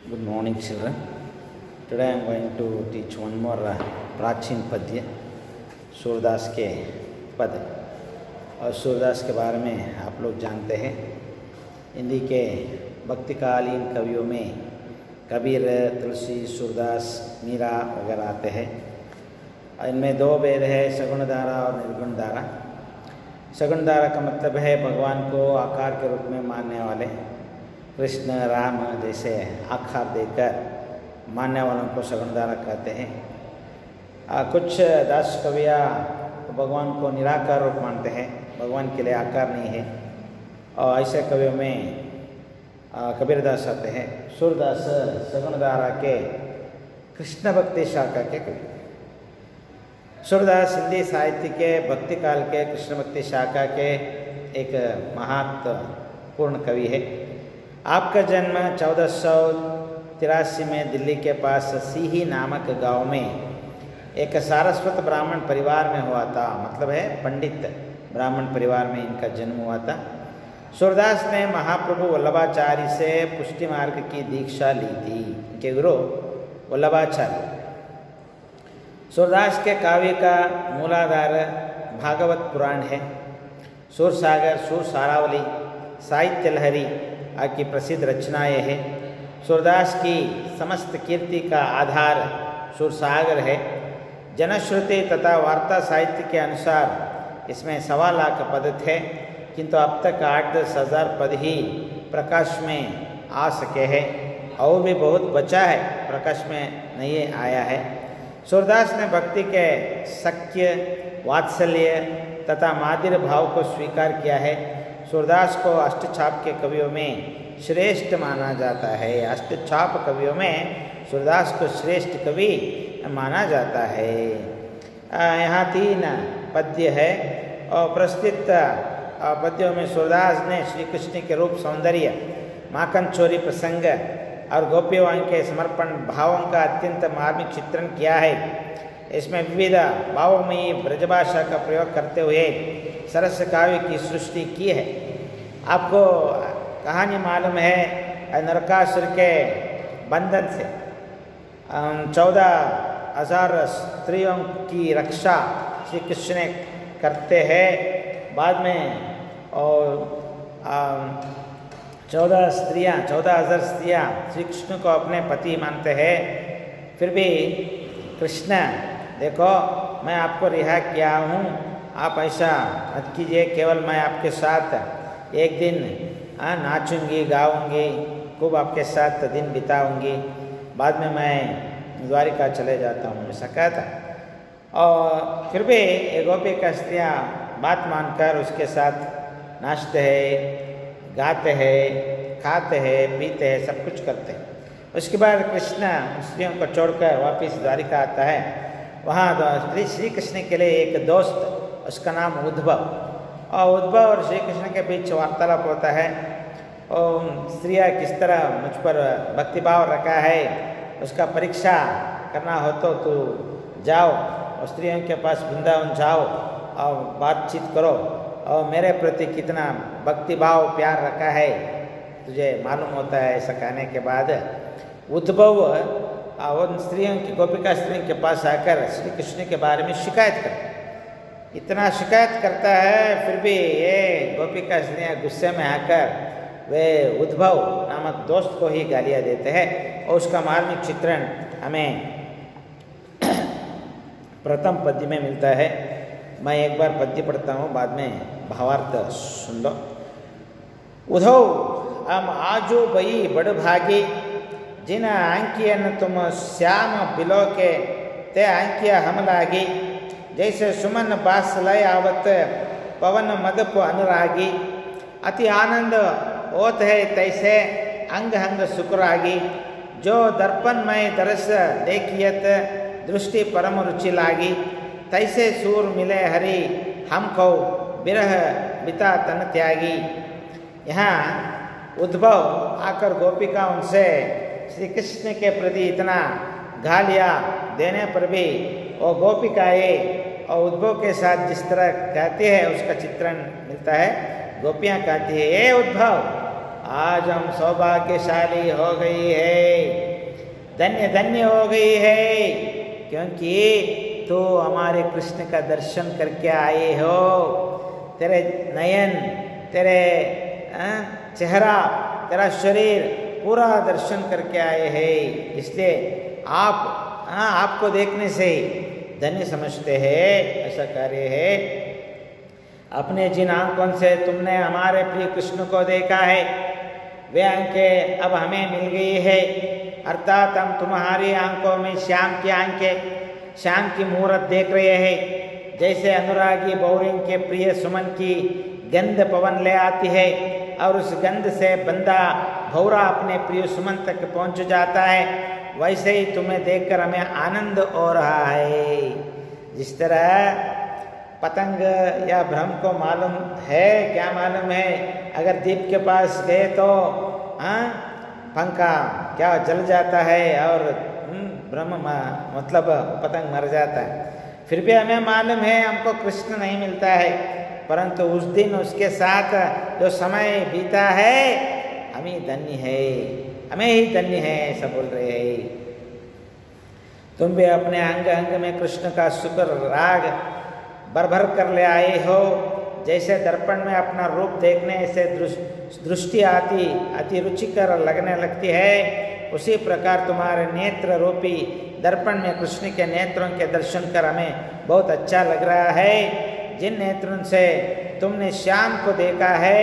Good morning, children. Today I am going to teach one more प्राचीन पद्य सूरदास के पद। और सूरदास के बारे में आप लोग जानते हैं, हिंदी के भक्तिकालीन कवियों में कबीर, तुलसी, सूरदास, मीरा वगैरह आते हैं। इनमें दो भेद है, सगुण धारा और निर्गुण धारा। सगुण धारा का मतलब है भगवान को आकार के रूप में मानने वाले, कृष्ण, राम जैसे आकार देकर मानने वालों को सगुण धारा कहते हैं। कुछ दास कवियाँ भगवान को निराकार रूप मानते हैं, भगवान के लिए आकार नहीं है, और ऐसे कवियों में कबीरदास आते हैं। सूरदास सगुण धारा के कृष्ण भक्ति शाखा के कवि। सूरदास हिंदी साहित्य के भक्ति काल के कृष्ण भक्ति शाखा के एक महत्वपूर्ण कवि है। आपका जन्म 1483 में दिल्ली के पास सीही नामक गांव में एक सारस्वत ब्राह्मण परिवार में हुआ था। मतलब है पंडित ब्राह्मण परिवार में इनका जन्म हुआ था। सूरदास ने महाप्रभु वल्लभाचार्य से पुष्टि मार्ग की दीक्षा ली थी। इनके गुरु वल्लभाचार्य। सूरदास के काव्य का मूलाधार भागवत पुराण है। सूरसागर, सूरसारावली, साहित्य लहरी की प्रसिद्ध रचनाएं हैं। सूरदास की समस्त कीर्ति का आधार सूरसागर है। जनश्रुति तथा वार्ता साहित्य के अनुसार इसमें 1.25 लाख पद थे, किंतु अब तक 8-10 हज़ार पद ही प्रकाश में आ सके हैं, और भी बहुत बचा है, प्रकाश में नहीं आया है। सूरदास ने भक्ति के सख्य, वात्सल्य तथा माधुर्य भाव को स्वीकार किया है। सूरदास को अष्टछाप के कवियों में श्रेष्ठ माना जाता है। अष्टछाप कवियों में सूरदास को श्रेष्ठ कवि माना जाता है। यहाँ 3 पद्य है, और प्रस्तुत पद्यों में सूरदास ने श्री कृष्ण के रूप, सौंदर्य, माखन चोरी प्रसंग और गोपियों के समर्पण भावों का अत्यंत मार्मिक चित्रण किया है। इसमें विविध भावमयी ब्रजभाषा का प्रयोग करते हुए सरस काव्य की सृष्टि की है। आपको कहानी मालूम है, नरकासुर के बंधन से 14,000 स्त्रियों की रक्षा श्री कृष्ण करते हैं। बाद में और 14,000 स्त्रियाँ श्री कृष्ण को अपने पति मानते हैं। फिर भी कृष्ण, देखो मैं आपको रिहा किया हूँ, आप ऐसा मत कीजिए, केवल मैं आपके साथ एक दिन नाचूंगी, गाऊंगी, खूब आपके साथ दिन बिताऊंगी, बाद में मैं द्वारिका चले जाता हूँ, ऐसा कहा था। और फिर भी ये गोपी का स्त्रियाँ बात मानकर उसके साथ नाचते हैं, गाते हैं, खाते हैं, पीते हैं, सब कुछ करते हैं। उसके बाद कृष्ण स्त्रियों को छोड़कर वापस द्वारिका आता है। वहाँ श्री कृष्ण के लिए एक दोस्त, उसका नाम उद्धव, और उद्धव और श्री कृष्ण के बीच वार्तालाप होता है। और स्त्रियाँ किस तरह मुझ पर भक्तिभाव रखा है, उसका परीक्षा करना हो तो जाओ और स्त्रियों के पास वृंदावन जाओ और बातचीत करो, और मेरे प्रति कितना भक्तिभाव, प्यार रखा है तुझे मालूम होता है। ऐसा कहने के बाद उद्धव उन स्त्रियों की, गोपिका स्त्रियों के पास आकर श्री कृष्ण के बारे में शिकायत करता है। इतना शिकायत करता है, फिर भी ये गोपिका स्त्रियाँ गुस्से में आकर वे उद्धव नामक दोस्त को ही गालियाँ देते हैं। और उसका मार्मिक चित्रण हमें प्रथम पद्य में मिलता है। मैं एक बार पद्य पढ़ता हूँ, बाद में भावार्थ सुन लो। उद्धव हम आजो बई बड़ भागी, जिन आंकियन तुम श्याम बिलो के ते आंकिया हम लागी, जैसे सुमन बास लय आवत पवन मदप अनुरागी, अति आनंद होत है तैसे अंग अंग सुकुरागी, जो दर्पण में दरस देखियत दृष्टि परम रुचि लागी, तैसे सूर मिले हरि हमको बिरह बिता तन त्यागी। यहाँ उद्धव आकर गोपिका उनसे श्री कृष्ण के प्रति इतना गालियाँ देने पर भी वो गोपिकाएँ और उद्धव के साथ जिस तरह कहते हैं उसका चित्रण मिलता है। गोपियाँ कहती है, ए उद्धव आज हम सौभाग्यशाली हो गई है, धन्य धन्य हो गई है, क्योंकि तो हमारे कृष्ण का दर्शन करके आए हो। तेरे नयन, तेरे चेहरा, तेरा शरीर पूरा दर्शन करके आए हैं, इसलिए आपको देखने से धन्य समझते हैं। ऐसा कार्य है। अपने जिन आंखों से तुमने हमारे प्रिय कृष्ण को देखा है, वे आंखें अब हमें मिल गई है, अर्थात हम तुम्हारी आंखों में श्याम की आंखें, श्याम की मूरत देख रहे हैं। जैसे अनुरागी बौरिंग के प्रिय सुमन की गंध पवन ले आती है और उस गंध से बंदा भौरा अपने प्रिय सुमन तक पहुंच जाता है, वैसे ही तुम्हें देखकर हमें आनंद हो रहा है। जिस तरह पतंग या भ्रम को मालूम है, क्या मालूम है, अगर दीप के पास गए तो पंखा क्या जल जाता है और ब्रह्म मतलब पतंग मर जाता है। फिर भी हमें मालूम है हमको कृष्ण नहीं मिलता है, परंतु उस दिन उसके साथ जो समय बीता है हम ही धन्य है, हमें ही धन्य है, ऐसा बोल रहे हैं। तुम भी अपने अंग अंग में कृष्ण का शुक्र राग भर भर कर ले आए हो। जैसे दर्पण में अपना रूप देखने से दृष्टि आती अति रुचिकर लगने लगती है, उसी प्रकार तुम्हारे नेत्र रूपी दर्पण में कृष्ण के नेत्रों के दर्शन कर हमें बहुत अच्छा लग रहा है। जिन नेत्रों से तुमने श्याम को देखा है,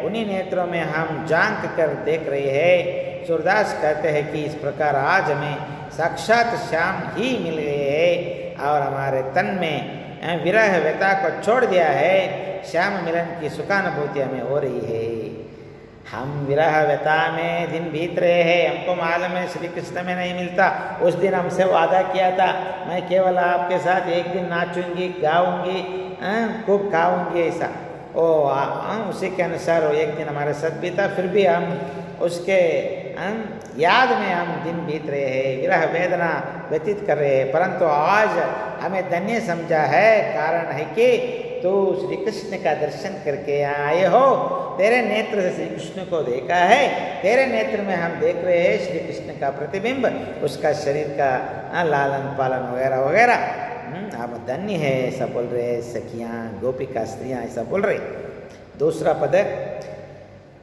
उन्हीं नेत्रों में हम झांक कर देख रहे हैं। सूरदास कहते हैं कि इस प्रकार आज हमें साक्षात श्याम ही मिल गए हैं और हमारे तन में विरह व्यथा को छोड़ दिया है। श्याम मिलन की सुखानुभूति हमें हो रही है। हम विरह व्यथा में दिन बीत रहे हैं, हमको मालूम है श्री कृष्ण में नहीं मिलता। उस दिन हमसे वादा किया था, मैं केवल आपके साथ एक दिन नाचूंगी, गाऊंगी, खूब खाऊंगी, ऐसा उसी के अनुसार वो एक दिन हमारे साथ बीता। फिर भी हम उसके याद में हम दिन बीत रहे हैं, विरह वेदना व्यतीत कर रहे हैं, परंतु आज हमें धन्य समझा है। कारण है कि तो श्री कृष्ण का दर्शन करके आए हो, तेरे नेत्र से श्री कृष्ण को देखा है, तेरे नेत्र में हम देख रहे हैं श्री कृष्ण का प्रतिबिंब, उसका शरीर का लालन पालन वगैरह वगैरह। आप धन्य है ऐसा बोल रहे हैं सखियाँ, गोपिका स्त्रियाँ ऐसा बोल रहे। दूसरा पद,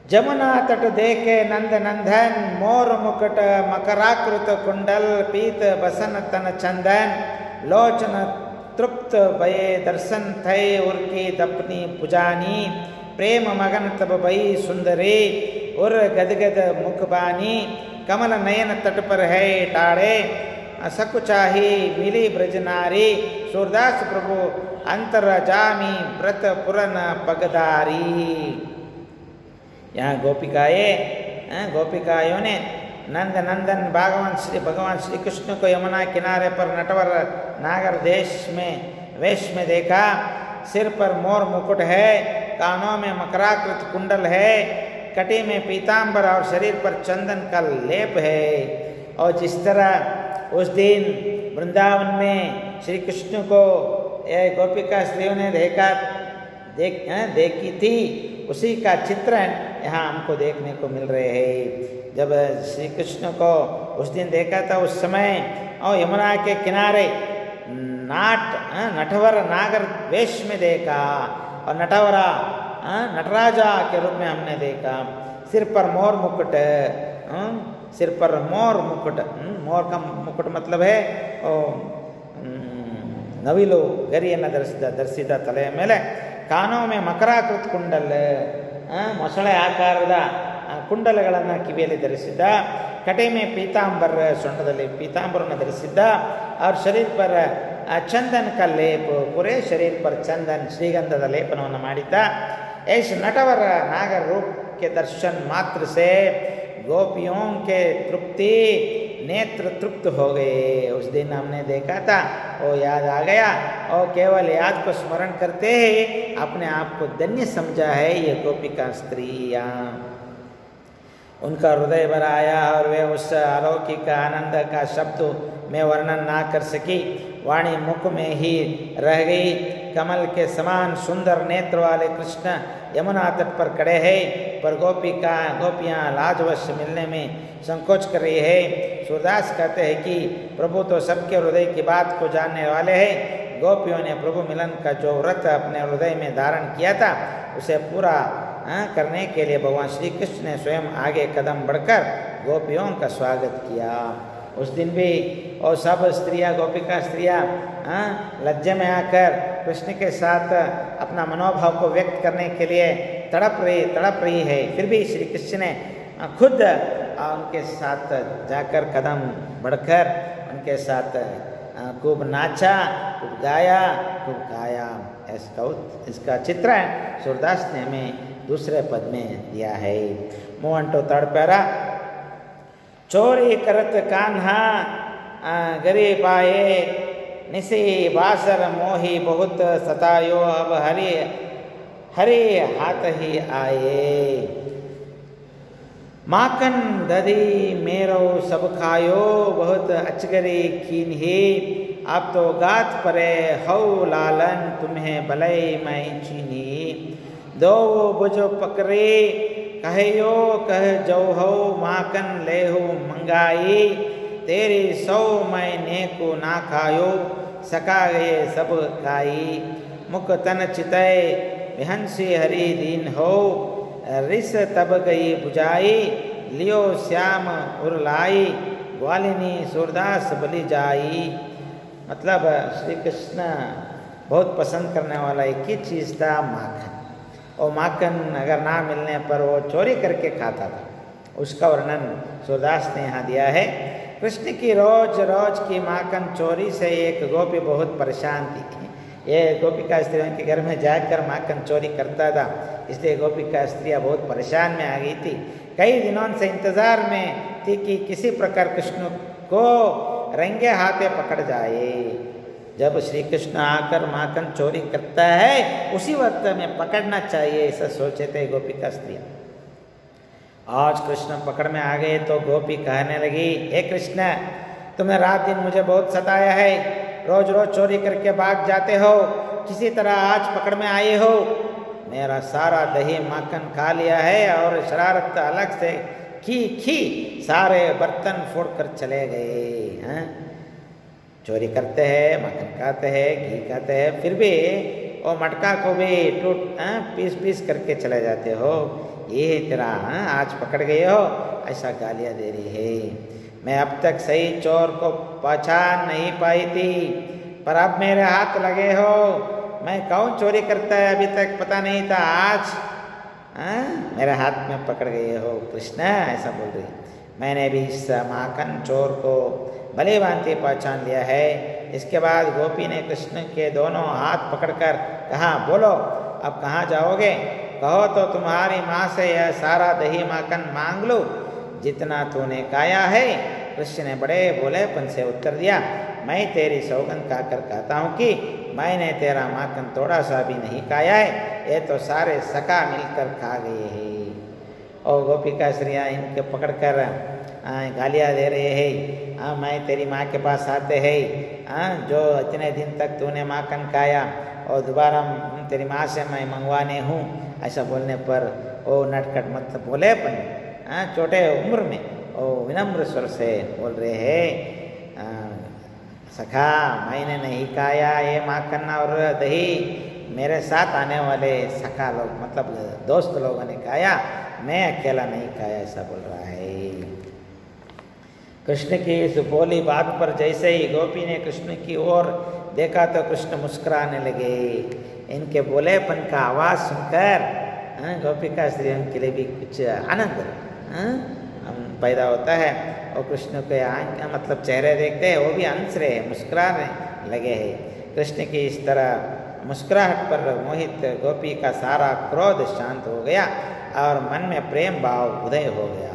जमुना तट देखे नंद नंदन, मोर मुकुट मकराकृत कुंडल, पीत बसन तन चंदन, लोचन तृप्त भये दर्शन थे उर्की दपनी पुजानी, प्रेम मगन तब भई सुंदरी, उर गदगद मुखबानी, कमल नयन तट पर है टाड़े, सकुचाही मिली ब्रजनारी, सूरदास प्रभु अंतर जामी व्रत पुरन पगदारी। यहाँ गोपिकायों ने नंद नंदन भगवान श्री कृष्ण को यमुना किनारे पर नटवर नागर वेश में देखा। सिर पर मोर मुकुट है, कानों में मकराकृत कुंडल है, कटी में पीतांबर और शरीर पर चंदन का लेप है। और जिस तरह उस दिन वृंदावन में श्री कृष्ण को गोपिका स्त्रियों ने देखी थी, उसी का चित्रण यहाँ हमको देखने को मिल रहे हैं। जब श्री कृष्ण को उस दिन देखा था, उस समय और यमुना के किनारे नटवर नागर वेश में देखा और नटराजा के रूप में हमने देखा। सिर पर मोर मुकुट, मोर का मुकुट मतलब है नविलो ಗರಿಯನ್ನು ಧರಿಸಿದ ತಲೆಯ ಮೇಲೆ, ಕಾನೋ ಮೇ ಮಕರಾಕೃತ ಕುಂಡಲ್, ಮೊಸಳೆ ಆಕಾರದ ಕುಂಡಲಗಳನ್ನು ಕಿವಿಯಲ್ಲಿ ಧರಿಸಿದ್ದ, ಕಟೆ ಮೇ ಪೀತಾಂಬರ, ಸೊಂಟದಲ್ಲಿ ಪೀತಾಂಬರವನ್ನು ಧರಿಸಿದ್ದ, और शरीर पर चंदन का लेप, पूरे शरीर पर चंदन श्रीगंधದ लेपनವನ್ನು ಮಾಡಿದ್ದ। ऐसे नटवर नागर रूप के दर्शन मात्र से गोपियों के तृप्ति नेत्र तृप्त हो गए। उस दिन हमने देखा था, वो याद आ गया और केवल याद को स्मरण करते ही अपने आप को धन्य समझा है ये गोपिका स्त्रियाँ। उनका हृदय भर आया और वे उस अलौकिक आनंद का शब्द में वर्णन ना कर सकी, वाणी मुख में ही रह गई। कमल के समान सुंदर नेत्र वाले कृष्ण यमुना तट पर खड़े हैं, पर गोपियाँ लाजवश मिलने में संकोच कर रही है। सूरदास कहते हैं कि प्रभु तो सबके हृदय की बात को जानने वाले हैं। गोपियों ने प्रभु मिलन का जो व्रत अपने हृदय में धारण किया था उसे पूरा करने के लिए भगवान श्री कृष्ण ने स्वयं आगे कदम बढ़कर गोपियों का स्वागत किया। उस दिन भी और सब स्त्रियां, गोपिका स्त्रियां लज्जे में आकर कृष्ण के साथ अपना मनोभाव को व्यक्त करने के लिए तड़प रही है। फिर भी श्री कृष्ण ने खुद उनके साथ जाकर कदम बढ़कर उनके साथ खूब नाचा, खूब गाया। इसका चित्र सूरदास ने हमें दूसरे पद में दिया है। मोहंटो तड़पेरा चोरी करत कान्हा गरी पाए, निसी बासर मोही बहुत सतायो, अब हरि हाथ ही आए। माखन दधी मेरो सब खायो, बहुत अचगरी कीन ही, आप तो गात परे हौ लालन, तुम्हें भलई मैं चीनी। दो बुझो पकड़े कहो कह जो हो, माखन लेहु मंगाई, तेरी सौ मैंने को ना खायो, सका गए सब खाई। मुख तन चितय विहंसी हरि दीन हो, रिस तब गई बुझाई, लियो श्याम उरलाई, ग्वालिनी सूरदास बलि जाई। मतलब श्री कृष्ण बहुत पसंद करने वाला एक ही चीज़ था, माखन। और माखन अगर ना मिलने पर वो चोरी करके खाता था, उसका वर्णन सूरदास ने यहाँ दिया है। कृष्ण की रोज की माखन चोरी से एक गोपी बहुत परेशान थी। ये गोपिका स्त्रियों के घर में जाकर माखन चोरी करता था, इसलिए गोपिका स्त्रियाँ बहुत परेशान में आ गई थी। कई दिनों से इंतजार में थी कि किसी प्रकार कृष्ण को रंगे हाथे पकड़ जाए। जब श्री कृष्ण आकर माखन चोरी करता है उसी वक्त में पकड़ना चाहिए, ऐसा सोचे थे गोपिका स्त्रियाँ। आज कृष्ण पकड़ में आ गए तो गोपी कहने लगी, हे कृष्ण, तुमने रात दिन मुझे बहुत सताया है, रोज चोरी करके भाग जाते हो, किसी तरह आज पकड़ में आए हो। मेरा सारा दही माखन खा लिया है और शरारत अलग से खी सारे बर्तन फोड़ कर चले गए। चोरी करते हैं, माखन खाते हैं, घी खाते हैं, फिर भी और मटका को भी पीस करके चले जाते हो। ये तेरा आज पकड़ गए हो, ऐसा गालियाँ दे रही है। मैं अब तक सही चोर को पहचान नहीं पाई थी, पर अब मेरे हाथ लगे हो। मैं कौन चोरी करता है अभी तक पता नहीं था, आज मेरे हाथ में पकड़ गए हो कृष्ण, ऐसा बोल रही। मैंने भी इस माखन चोर को भली भांति पहचान लिया है। इसके बाद गोपी ने कृष्ण के दोनों हाथ पकड़कर कहा, बोलो अब कहाँ जाओगे? कहो तो तुम्हारी माँ से यह सारा दही माखन मांग लो जितना तूने खाया है। कृष्ण ने बड़े भोलेपन से उत्तर दिया, मैं तेरी सौगंध खाकर कहता हूँ कि मैंने तेरा माखन थोड़ा सा भी नहीं खाया है, ये तो सारे सखा मिलकर खा गए हैं। और गोपिका स्त्रियाँ इनके पकड़कर गालियाँ दे रहे हैं, मैं तेरी माँ के पास आते हैं, जो इतने दिन तक तूने माखन खाया और दोबारा तेरी माँ से मैं मंगवाने हूँ। ऐसा बोलने पर ओ नटखट मत बोले, अपन छोटे उम्र में ओ विनम्र स्वर से बोल रहे हैं, सखा मैंने नहीं खाया ये माखन और दही, मेरे साथ आने वाले सखा लोग मतलब दोस्त लोगों ने खाया, मैं अकेला नहीं खाया, ऐसा बोल रहा है। कृष्ण की इस बोली बात पर जैसे ही गोपी ने कृष्ण की ओर देखा तो कृष्ण मुस्कुराने लगे। इनके बोलेपन का आवाज़ सुनकर गोपिका स्त्रियों के लिए भी कुछ आनंद पैदा होता है और कृष्ण के मतलब चेहरे देखते हैं वो भी हंस रहे, मुस्कुराने लगे हैं। कृष्ण की इस तरह मुस्कुराहट पर मोहित गोपी का सारा क्रोध शांत हो गया और मन में प्रेम भाव उदय हो गया।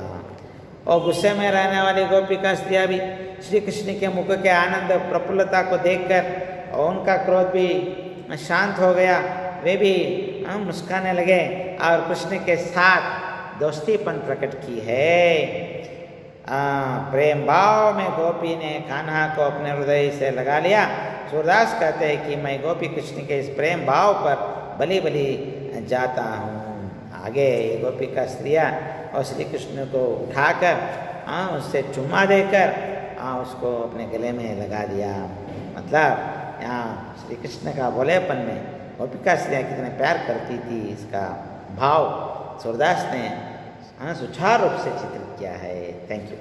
और गुस्से में रहने वाली गोपिका स्त्रियाँ भी श्री कृष्ण के मुख के आनंद प्रफुल्लता को देखकर और उनका क्रोध भी शांत हो गया, वे भी मुस्कुराने लगे और कृष्ण के साथ दोस्तीपन प्रकट की है। प्रेम भाव में गोपी ने कान्हा को अपने हृदय से लगा लिया। सूरदास कहते हैं कि मैं गोपी कृष्ण के इस प्रेम भाव पर बली बली जाता हूँ। आगे गोपी का स्त्रियाँ और श्री कृष्ण को उठाकर उससे चुम्मा देकर उसको अपने गले में लगा दिया। मतलब यहाँ श्री कृष्ण का बोलेपन में गोपिका स्त्रियाँ कितने प्यार करती थी, इसका भाव सूरदास ने सुचारू रूप से चित्रित किया है। Thank you.